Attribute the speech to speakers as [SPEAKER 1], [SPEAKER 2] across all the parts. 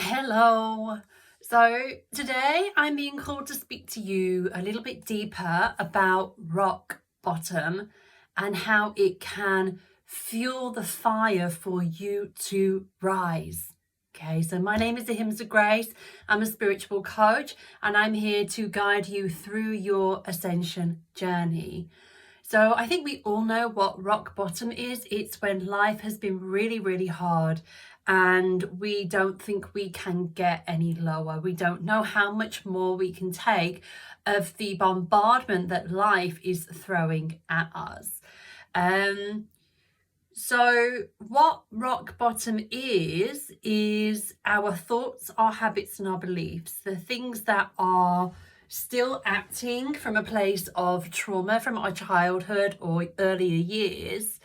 [SPEAKER 1] Hello. So today I'm being called to speak to you a little bit deeper about rock bottom and how it can fuel the fire for you to rise. Okay, so my name is Ahimsa Grace. I'm a spiritual coach and I'm here to guide you through your ascension journey. So I think we all know what rock bottom is. It's when life has been really, really hard and we don't think we can get any lower. We don't know how much more we can take of the bombardment that life is throwing at us. So what rock bottom is our thoughts, our habits and our beliefs, the things that are still acting from a place of trauma from our childhood or earlier years.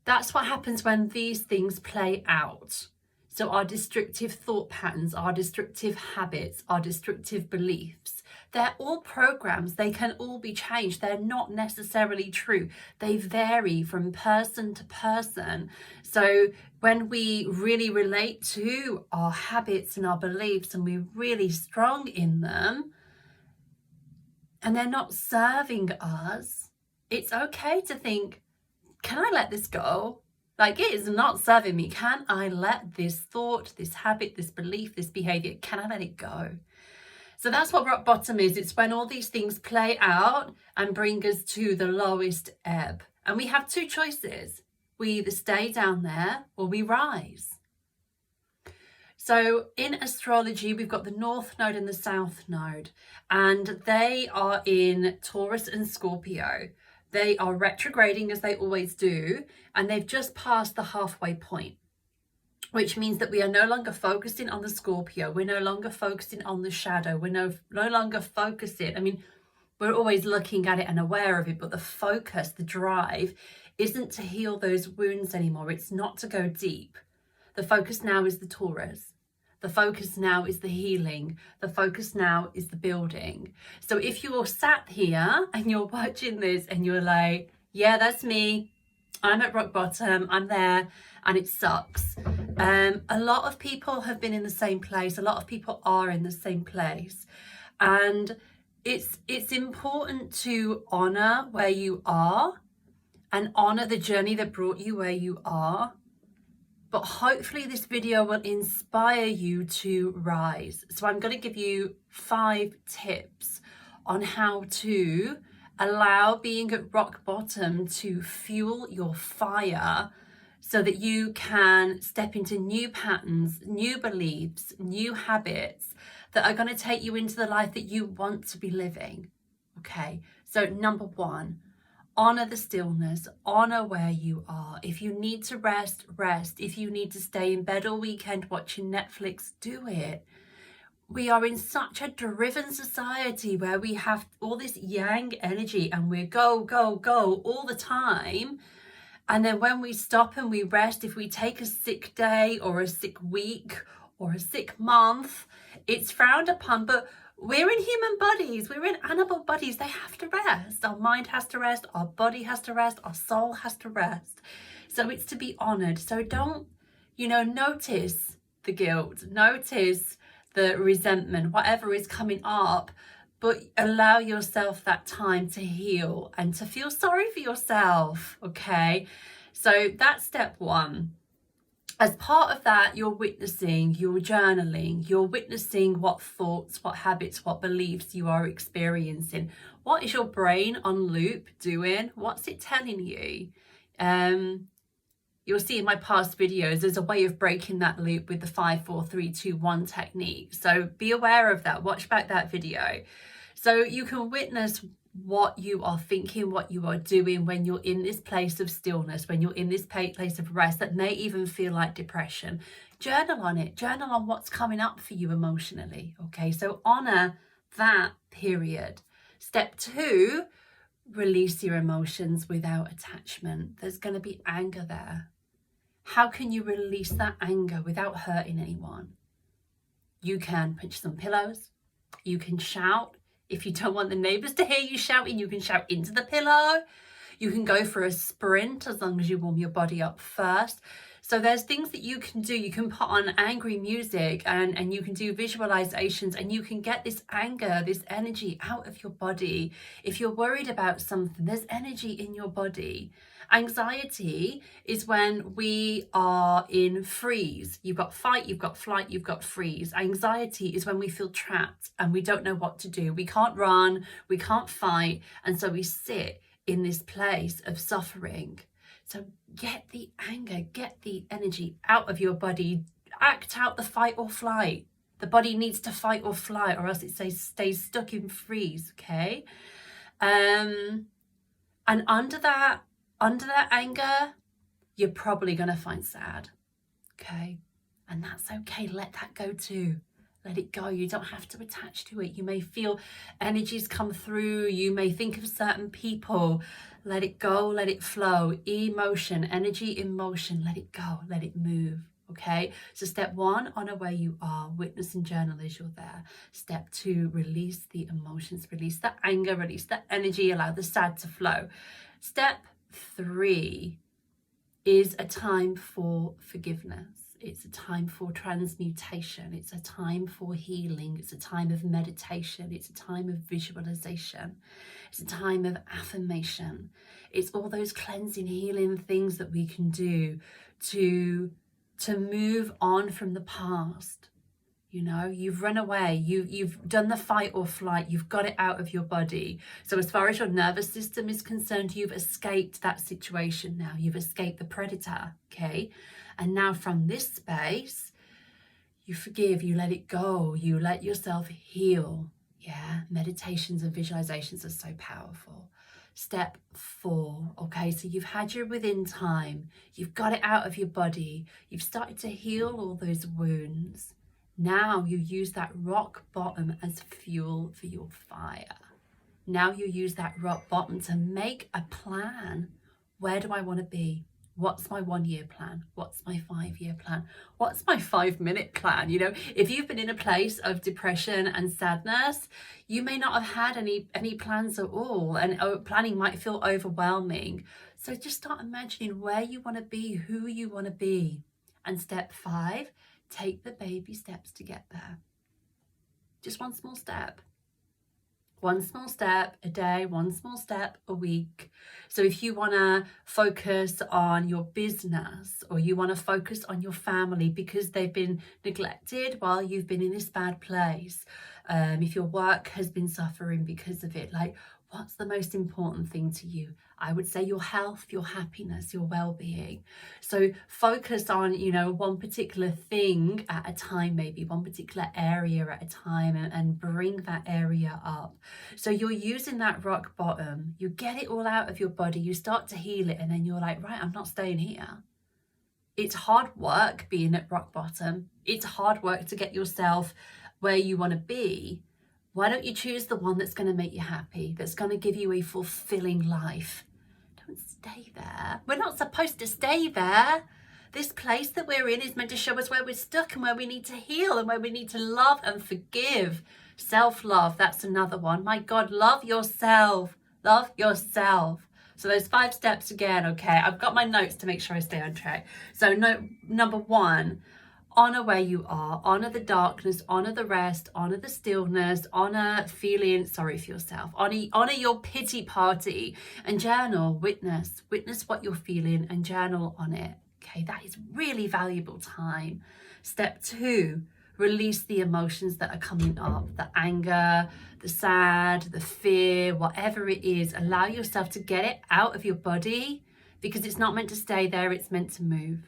[SPEAKER 1] That's what happens when these things play out. So our destructive thought patterns, our destructive habits, our destructive beliefs, they're all programs. They can all be changed. They're not necessarily true. They vary from person to person. So when we really relate to our habits and our beliefs and we're really strong in them, and they're not serving us, it's okay to think, can I let this go? Like, it is not serving me. Can I let this thought, this habit, this belief, this behavior, can I let it go? So that's what rock bottom is. It's when all these things play out and bring us to the lowest ebb. And we have two choices. We either stay down there or we rise. So in astrology, we've got the North Node and the South Node, and they are in Taurus and Scorpio. They are retrograding as they always do, and they've just passed the halfway point, which means that we are no longer focusing on the Scorpio. We're no longer focusing on the shadow. We're no longer focusing. We're always looking at it and aware of it, but the focus, the drive, isn't to heal those wounds anymore. It's not to go deep. The focus now is the Taurus. The focus now is the healing. The focus now is the building. So if you're sat here and you're watching this and you're like, yeah, that's me. I'm at rock bottom. I'm there and it sucks. A lot of people have been in the same place. A lot of people are in the same place. And it's important to honor where you are and honor the journey that brought you where you are. But hopefully this video will inspire you to rise. So I'm going to give you 5 tips on how to allow being at rock bottom to fuel your fire so that you can step into new patterns, new beliefs, new habits that are going to take you into the life that you want to be living. Okay, so number 1. Honor the stillness, honor where you are. If you need to rest, rest. If you need to stay in bed all weekend watching Netflix, do it. We are in such a driven society where we have all this yang energy and we're go, go, go all the time. And then when we stop and we rest, if we take a sick day or a sick week or a sick month, it's frowned upon. But we're in human bodies, we're in animal bodies, they have to rest. Our mind has to rest, our body has to rest, our soul has to rest. So it's to be honored. So don't, notice the guilt, notice the resentment, whatever is coming up, but allow yourself that time to heal and to feel sorry for yourself, okay? So that's step 1. As part of that, you're witnessing, you're journaling, you're witnessing what thoughts, what habits, what beliefs you are experiencing. What is your brain on loop doing? What's it telling you? You'll see in my past videos, there's a way of breaking that loop with the 5, 4, 3, 2, 1 technique. So be aware of that. Watch back that video. So you can witness what you are thinking, what you are doing when you're in this place of stillness, when you're in this place of rest that may even feel like depression. Journal on it. Journal on what's coming up for you emotionally. Okay, so honor that period. Step 2, release your emotions without attachment. There's going to be anger there. How can you release that anger without hurting anyone? You can punch some pillows. You can shout. If you don't want the neighbours to hear you shouting, you can shout into the pillow. You can go for a sprint as long as you warm your body up first. So there's things that you can do. You can put on angry music and you can do visualizations, and you can get this anger, this energy out of your body. If you're worried about something, there's energy in your body. Anxiety is when we are in freeze. You've got fight, you've got flight, you've got freeze. Anxiety is when we feel trapped and we don't know what to do. We can't run, we can't fight, and so we sit in this place of suffering. So get the anger, get the energy out of your body. Act out the fight or flight. The body needs to fight or fly, or else it stays stuck in freeze, okay? And under that anger, you're probably going to find sad, okay? And that's okay. Let that go too. Let it go. You don't have to attach to it. You may feel energies come through. You may think of certain people. Let it go. Let it flow. Emotion, energy in motion. Let it go. Let it move. Okay. So step 1, honor where you are. Witness and journal as you're there. Step 2, release the emotions. Release the anger. Release the energy. Allow the sad to flow. Step 3 is a time for forgiveness. It's a time for transmutation. It's a time for healing. It's a time of meditation. It's a time of visualization. It's a time of affirmation. It's all those cleansing, healing things that we can do to move on from the past. You know, you've run away, you've done the fight or flight, you've got it out of your body. So as far as your nervous system is concerned, you've escaped that situation now. You've escaped the predator, okay? And now from this space, you forgive, you let it go, you let yourself heal. Yeah, meditations and visualizations are so powerful. Step 4, okay, so you've had your within time, you've got it out of your body, you've started to heal all those wounds. Now you use that rock bottom as fuel for your fire. Now you use that rock bottom to make a plan. Where do I want to be? What's my 1-year plan? What's my 5-year plan? What's my 5-minute plan? You know, if you've been in a place of depression and sadness, you may not have had any plans at all, and planning might feel overwhelming. So just start imagining where you want to be, who you want to be. And step 5, take the baby steps to get there. Just one small step. One small step a day, one small step a week. So if you want to focus on your business, or you want to focus on your family because they've been neglected while you've been in this bad place, if your work has been suffering because of it, like, what's the most important thing to you? I would say your health, your happiness, your well-being. So focus on, you know, one particular thing at a time, maybe one particular area at a time, and bring that area up. So you're using that rock bottom, you get it all out of your body, you start to heal it, and then you're like, right, I'm not staying here. It's hard work being at rock bottom. It's hard work to get yourself where you want to be. Why don't you choose the one that's going to make you happy, that's going to give you a fulfilling life? Don't stay there. We're not supposed to stay there. This place that we're in is meant to show us where we're stuck and where we need to heal and where we need to love and forgive. Self-love, that's another one. My God, love yourself. Love yourself. So those 5 steps again, okay? I've got my notes to make sure I stay on track. So number 1, honor where you are, honor the darkness, honor the rest, honor the stillness, honor feeling sorry for yourself, honor your pity party, and journal, witness what you're feeling and journal on it. Okay, that is really valuable time. Step 2, release the emotions that are coming up, the anger, the sad, the fear, whatever it is. Allow yourself to get it out of your body, because it's not meant to stay there, it's meant to move.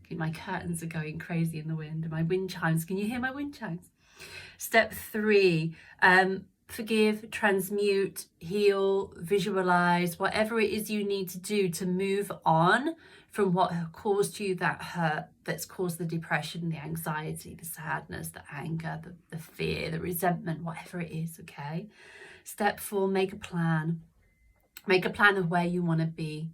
[SPEAKER 1] My curtains are going crazy in the wind, and my wind chimes. Can you hear my wind chimes? Step 3, forgive, transmute, heal, visualize, whatever it is you need to do to move on from what caused you that hurt, that's caused the depression, the anxiety, the sadness, the anger, the fear, the resentment, whatever it is, okay? Step 4, make a plan. Make a plan of where you want to be.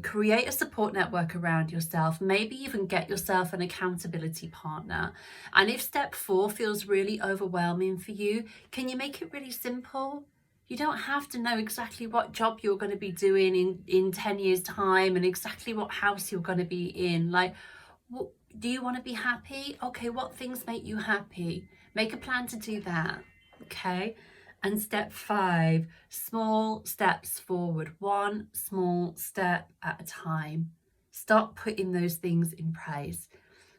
[SPEAKER 1] Create a support network around yourself. Maybe even get yourself an accountability partner. And if step 4 feels really overwhelming for you, can you make it really simple? You don't have to know exactly what job you're going to be doing in 10 years time and exactly what house you're going to be in. Like, what, do you want to be happy? Okay, what things make you happy? Make a plan to do that. Okay. And step 5, small steps forward, one small step at a time. Stop putting those things in place.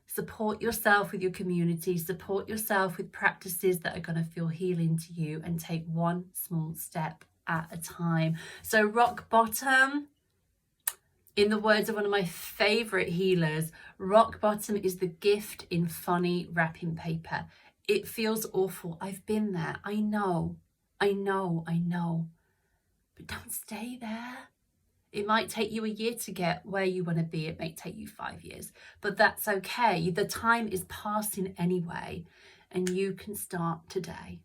[SPEAKER 1] Support yourself with your community, support yourself with practices that are going to feel healing to you, and take one small step at a time. So rock bottom, in the words of one of my favorite healers, rock bottom is the gift in funny wrapping paper. It feels awful. I've been there. I know. But don't stay there. It might take you a year to get where you want to be. It may take you 5 years, but that's okay. The time is passing anyway, and you can start today.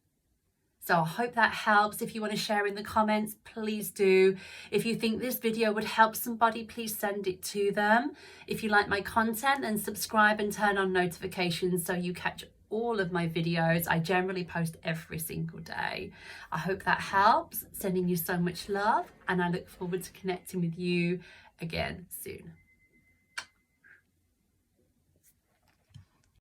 [SPEAKER 1] So I hope that helps. If you want to share in the comments, please do. If you think this video would help somebody, please send it to them. If you like my content, then subscribe and turn on notifications so you catch all of my videos. I generally post every single day. I hope that helps. Sending you so much love, and I look forward to connecting with you again soon.